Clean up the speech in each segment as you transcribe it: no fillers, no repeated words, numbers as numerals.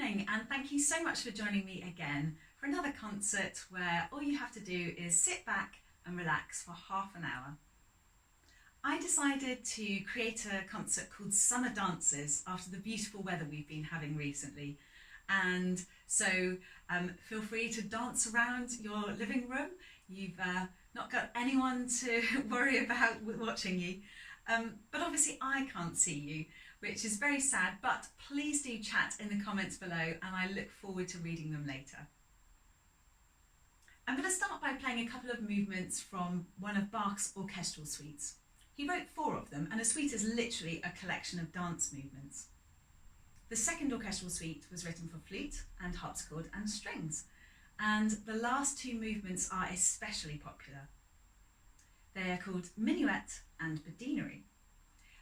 morning, and thank you so much for joining me again for another concert where all you have to do is sit back and relax for half an hour. I decided to create a concert called Summer Dances after the beautiful weather we've been having recently, and so feel free to dance around your living room. You've not got anyone to worry about watching you, but obviously I can't see you, which is very sad, but please do chat in the comments below and I look forward to reading them later. I'm going to start by playing a couple of movements from one of Bach's orchestral suites. He wrote 4 of them, and a suite is literally a collection of dance movements. The second orchestral suite was written for flute and harpsichord and strings, and the last 2 movements are especially popular. They are called minuet and badinerie.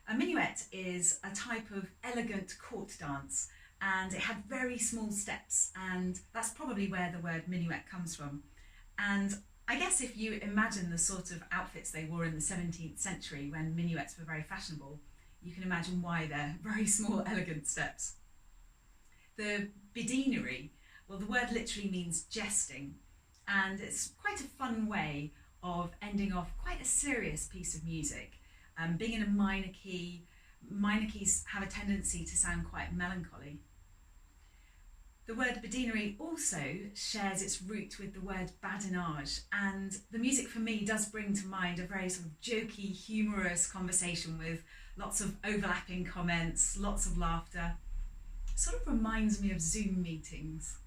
A minuet is a type of elegant court dance, and it had very small steps, and that's probably where the word minuet comes from. And I guess if you imagine the sort of outfits they wore in the 17th century when minuets were very fashionable, you can imagine why they're very small, elegant steps. The badinerie, well, the word literally means jesting, and it's quite a fun way of ending off quite a serious piece of music. Being in a minor key, minor keys have a tendency to sound quite melancholy. The word badinerie also shares its root with the word badinage, and the music for me does bring to mind a very sort of jokey, humorous conversation with lots of overlapping comments, lots of laughter. It sort of reminds me of Zoom meetings.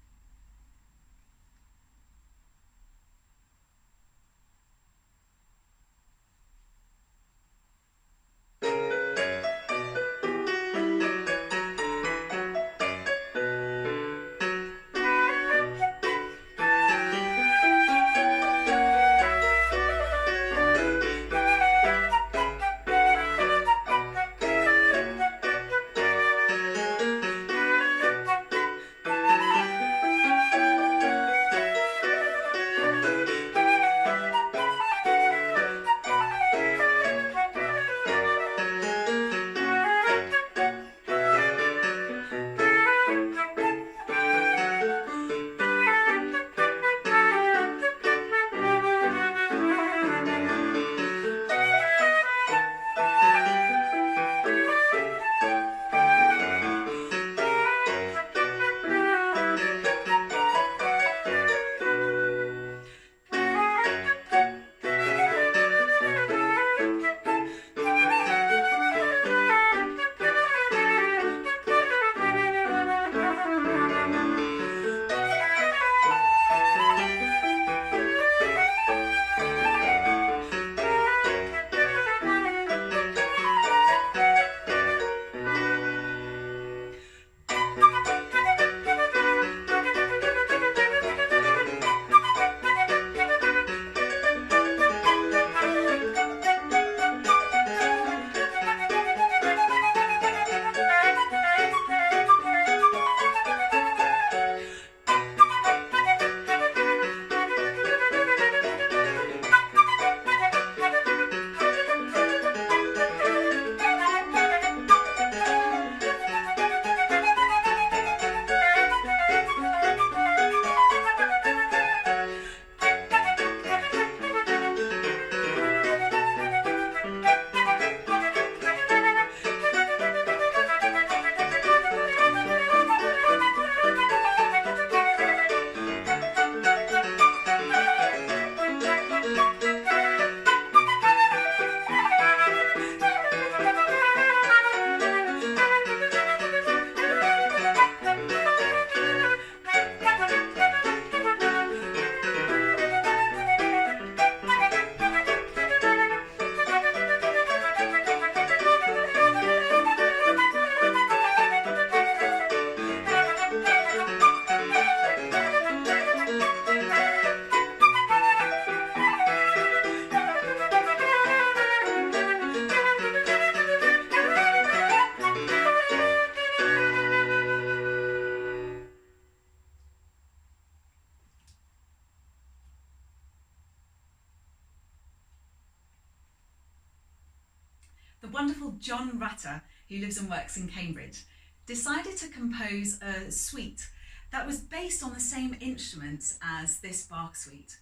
The wonderful John Rutter, who lives and works in Cambridge, decided to compose a suite that was based on the same instruments as this Bach suite.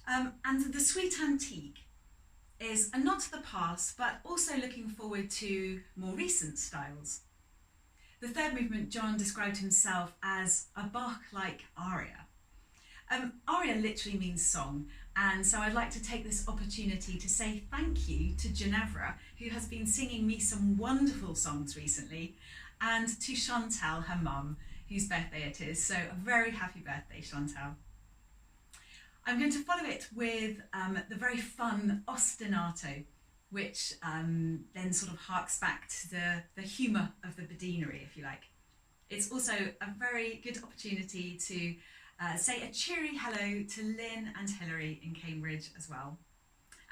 And the Suite Antique is a nod to the past, but also looking forward to more recent styles. The third movement, John described himself as a Bach-like aria. Aria literally means song, and so I'd like to take this opportunity to say thank you to Ginevra, who has been singing me some wonderful songs recently, and to Chantal, her mum, whose birthday it is. So a very happy birthday, Chantal. I'm going to follow it with the very fun ostinato, which then sort of harks back to the humour of the Badinery, if you like. It's also a very good opportunity to say a cheery hello to Lynn and Hilary in Cambridge as well.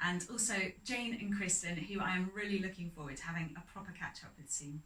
And also Jane and Kristen, who I am really looking forward to having a proper catch up with soon.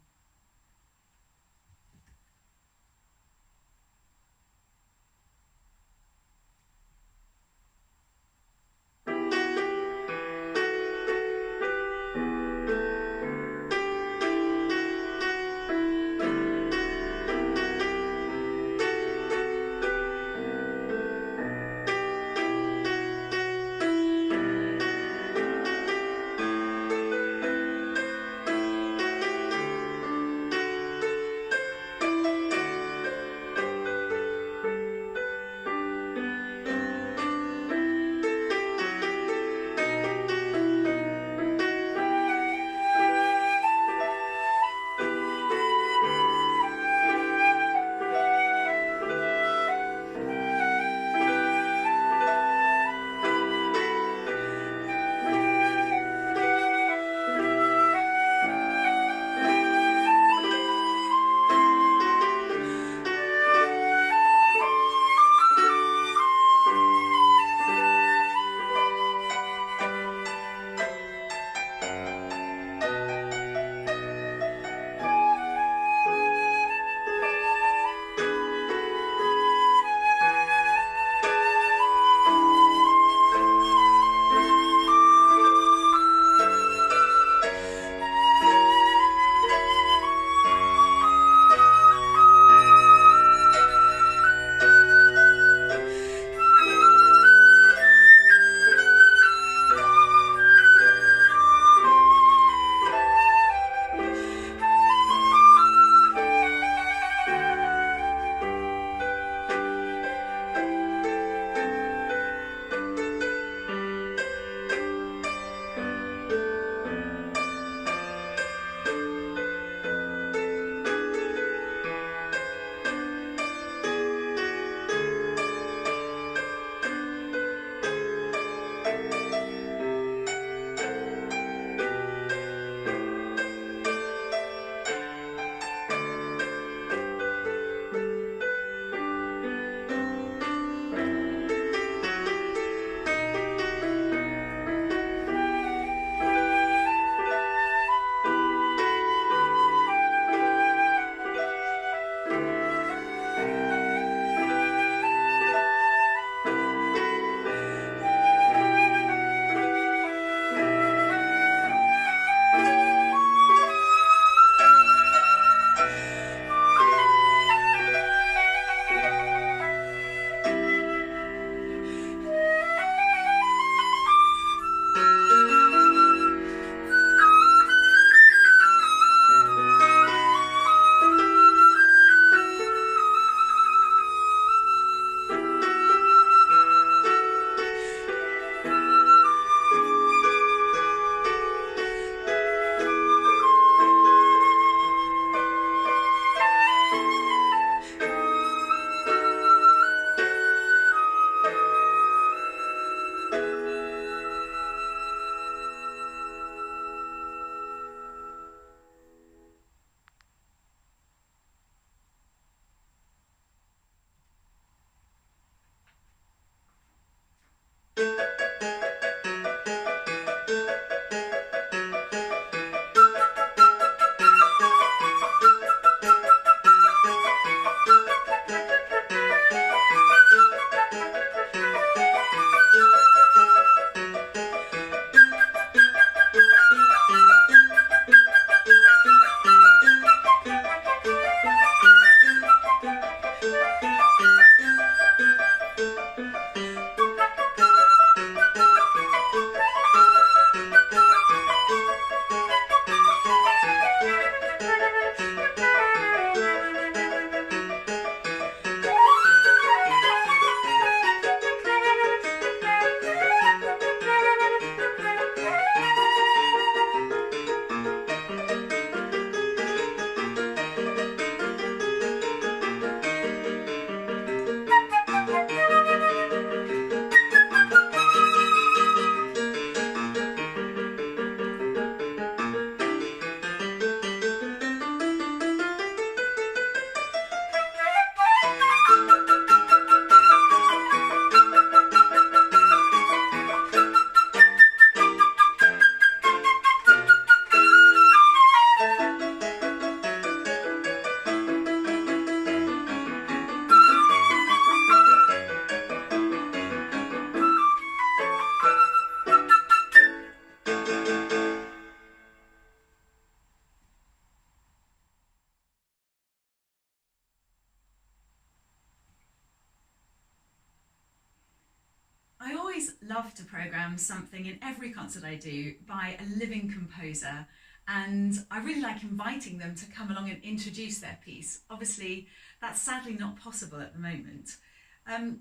love to programme something in every concert I do by a living composer, and I really like inviting them to come along and introduce their piece. Obviously, that's sadly not possible at the moment,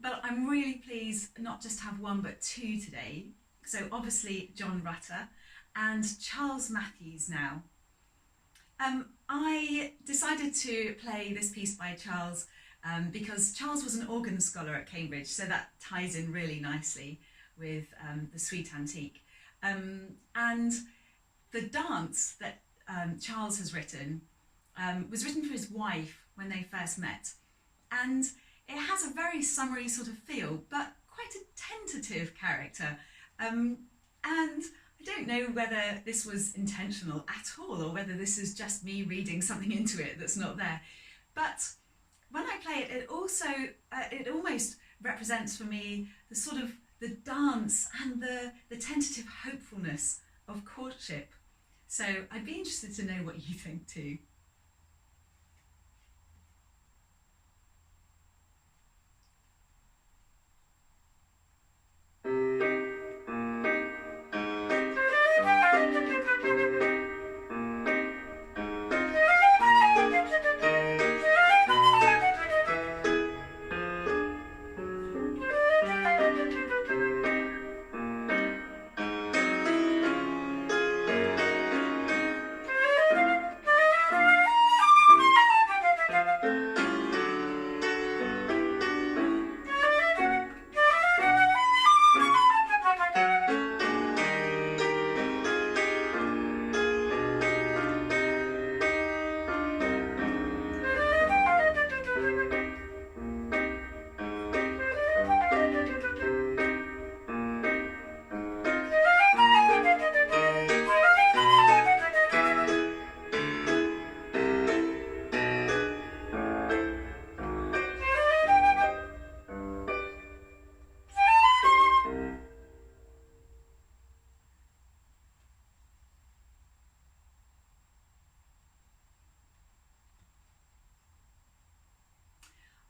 but I'm really pleased not just to have one but two today. So obviously John Rutter and Charles Matthews now. I decided to play this piece by Charles because Charles was an organ scholar at Cambridge, so that ties in really nicely with the Suite Antique. And the dance that Charles has written was written for his wife when they first met, and it has a very summery sort of feel, but quite a tentative character. And I don't know whether this was intentional at all, or whether this is just me reading something into it that's not there. But when I play it, it almost represents for me the sort of the dance and the tentative hopefulness of courtship. So I'd be interested to know what you think too.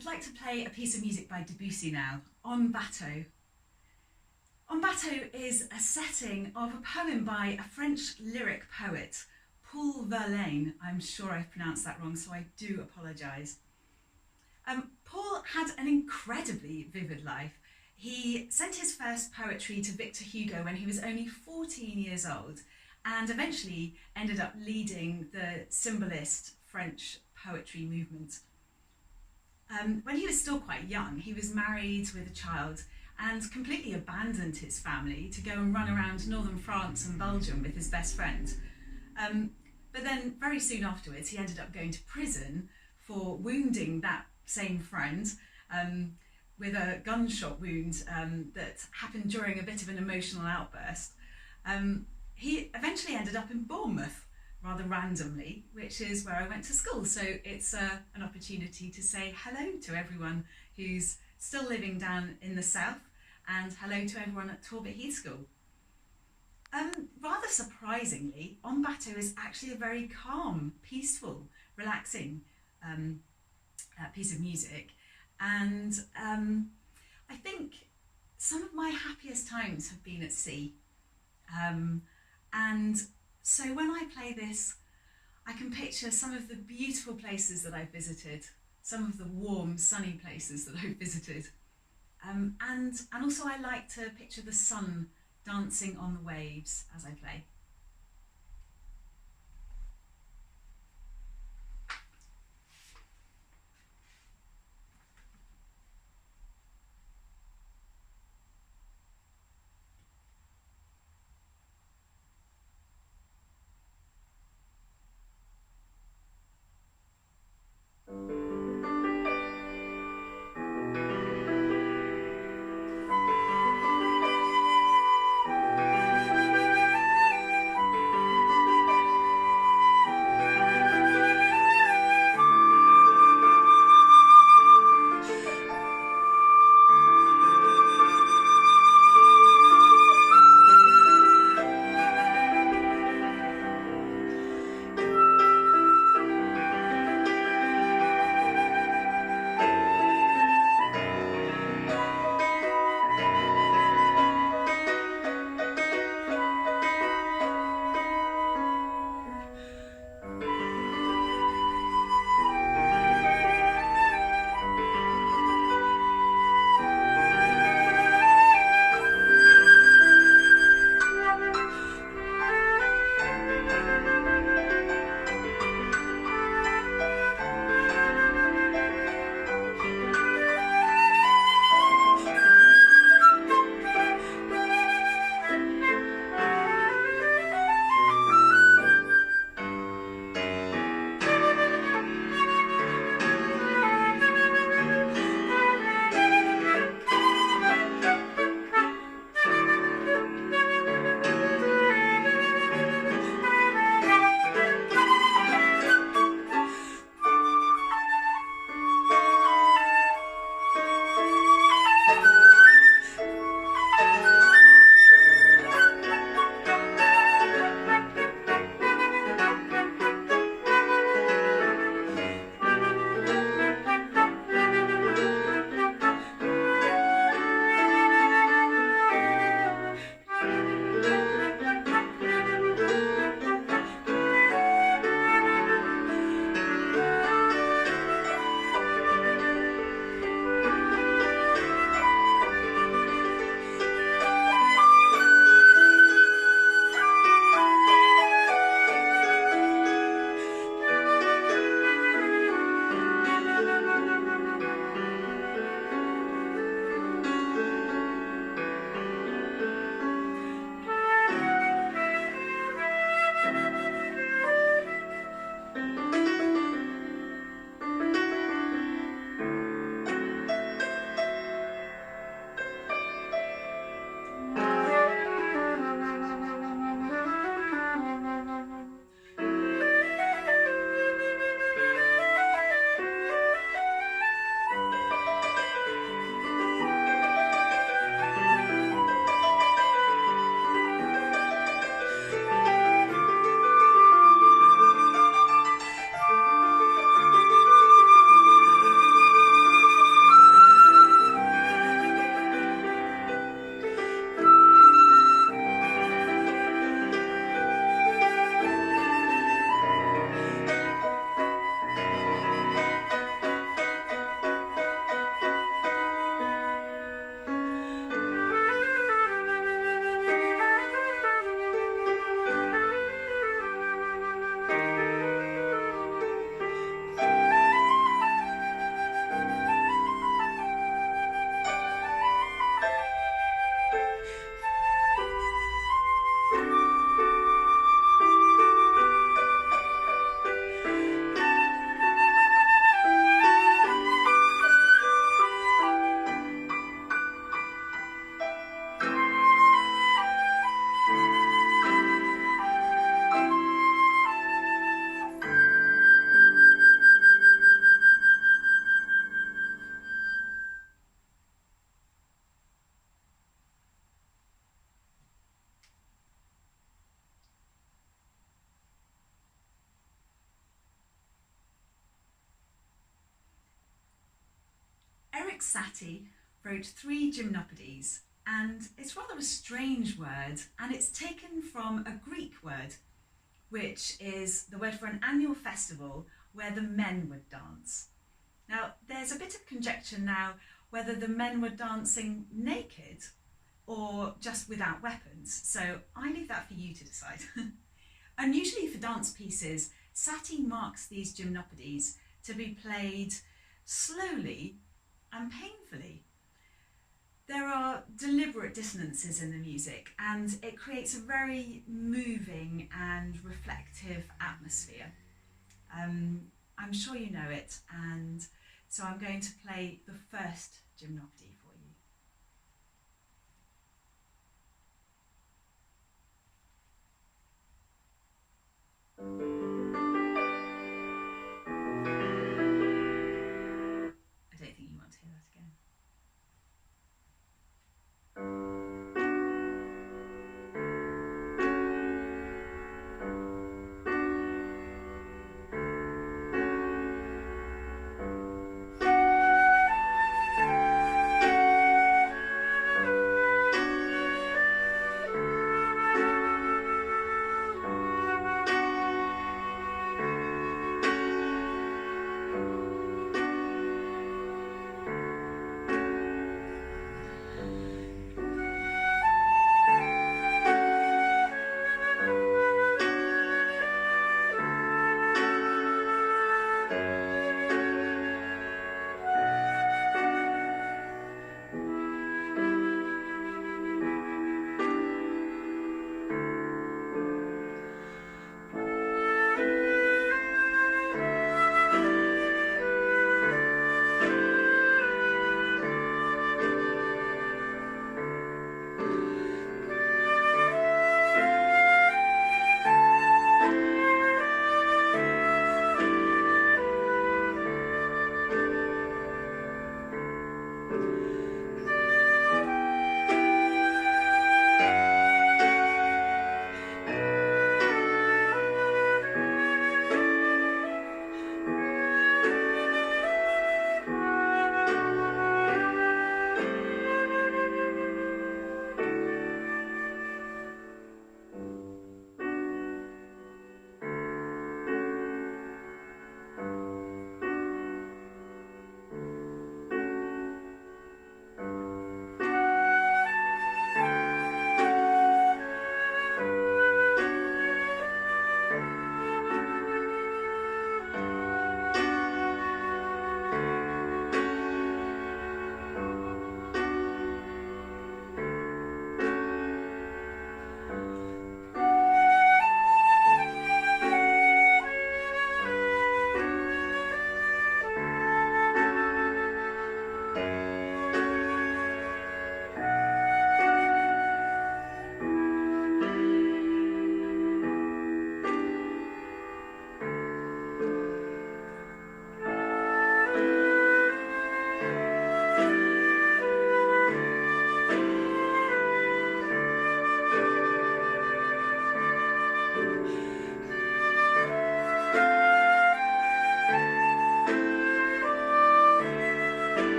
I'd like to play a piece of music by Debussy now, En Bateau. En Bateau is a setting of a poem by a French lyric poet, Paul Verlaine. I'm sure I've pronounced that wrong, so I do apologise. Paul had an incredibly vivid life. He sent his first poetry to Victor Hugo when he was only 14 years old, and eventually ended up leading the symbolist French poetry movement. When he was still quite young, he was married with a child and completely abandoned his family to go and run around northern France and Belgium with his best friend. But then very soon afterwards, he ended up going to prison for wounding that same friend with a gunshot wound that happened during a bit of an emotional outburst. He eventually ended up in Bournemouth, rather randomly, which is where I went to school. So it's an opportunity to say hello to everyone who's still living down in the south, and hello to everyone at Talbot Heath School. Rather surprisingly, En Bateau is actually a very calm, peaceful, relaxing piece of music, and I think some of my happiest times have been at sea, and so when I play this, I can picture some of the beautiful places that I've visited, some of the warm, sunny places that I've visited. And also I like to picture the sun dancing on the waves as I play. Erik Satie wrote 3 gymnopedies, and it's rather a strange word, and it's taken from a Greek word, which is the word for an annual festival where the men would dance. Now, there's a bit of conjecture now whether the men were dancing naked or just without weapons, so I leave that for you to decide. Unusually for dance pieces, Satie marks these gymnopedies to be played slowly and painfully. There are deliberate dissonances in the music, and it creates a very moving and reflective atmosphere. I'm sure you know it, and so I'm going to play the first gymnopedy for you. I don't think you want to hear that again.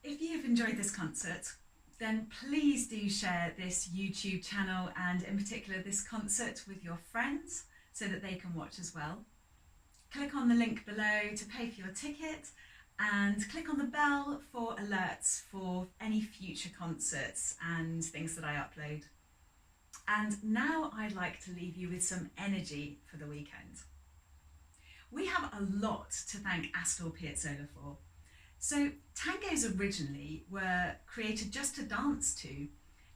If you've enjoyed this concert, then please do share this YouTube channel and in particular this concert with your friends so that they can watch as well. Click on the link below to pay for your ticket and click on the bell for alerts for any future concerts and things that I upload. And now I'd like to leave you with some energy for the weekend. We have a lot to thank Astor Piazzolla for. So tangos originally were created just to dance to,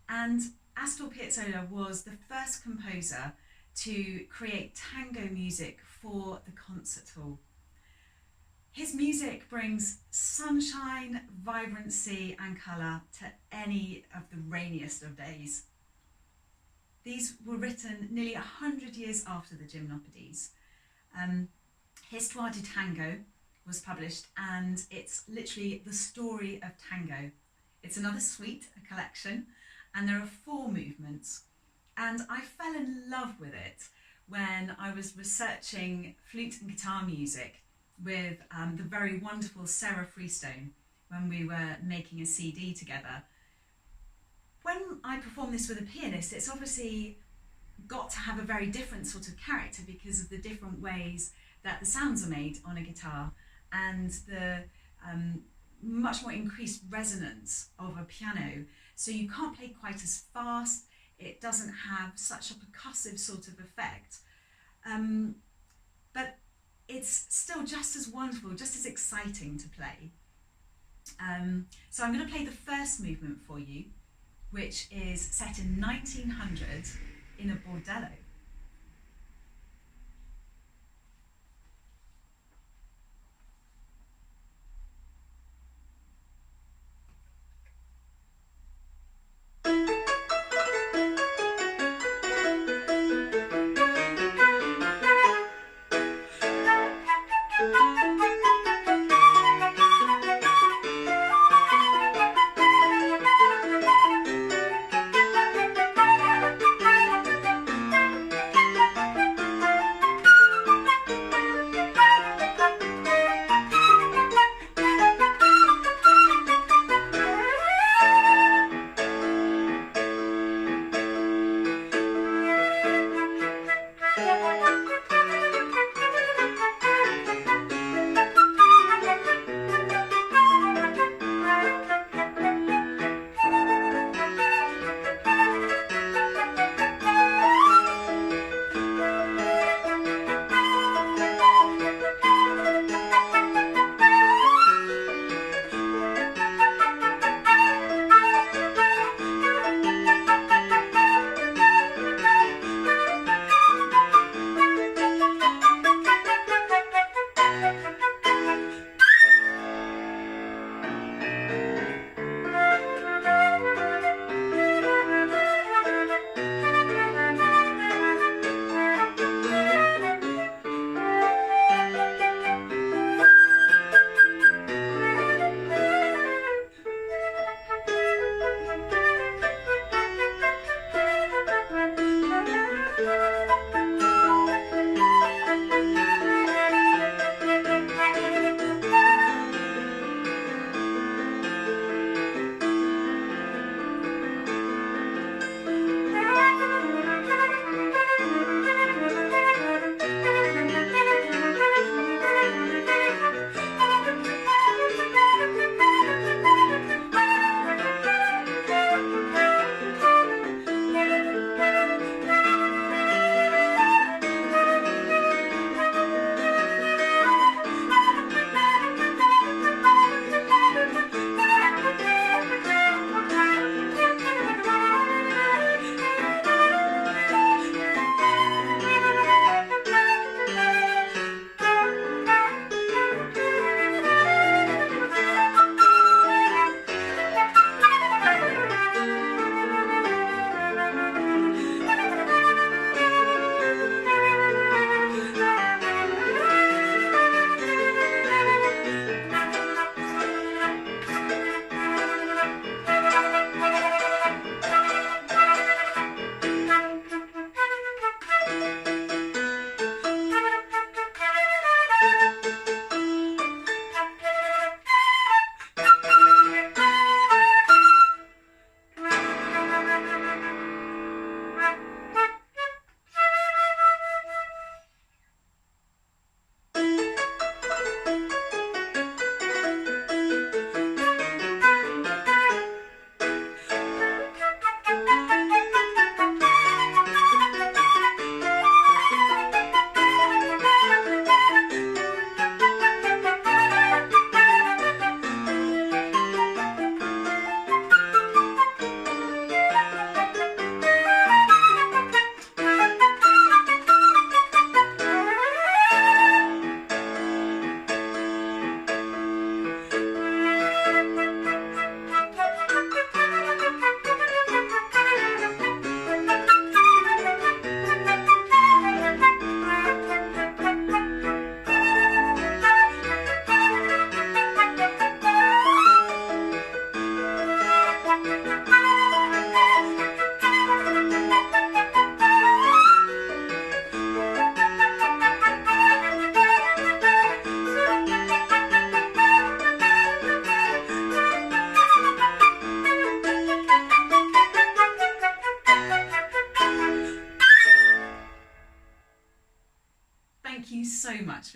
And Astor Piazzolla was the first composer to create tango music for the concert hall. His music brings sunshine, vibrancy and colour to any of the rainiest of days. These were written nearly 100 years after the Gymnopédies. Histoire Du Tango was published, and it's literally the story of tango. It's another suite, a collection, and there are 4 movements. And I fell in love with it when I was researching flute and guitar music with the very wonderful Sarah Freestone when we were making a CD together. When I perform this with a pianist, it's obviously got to have a very different sort of character because of the different ways that the sounds are made on a guitar and the much more increased resonance of a piano. So you can't play quite as fast, it doesn't have such a percussive sort of effect. But it's still just as wonderful, just as exciting to play. So I'm going to play the first movement for you, which is set in 1900 in a bordello.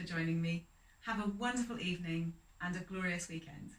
for joining me. Have a wonderful evening and a glorious weekend.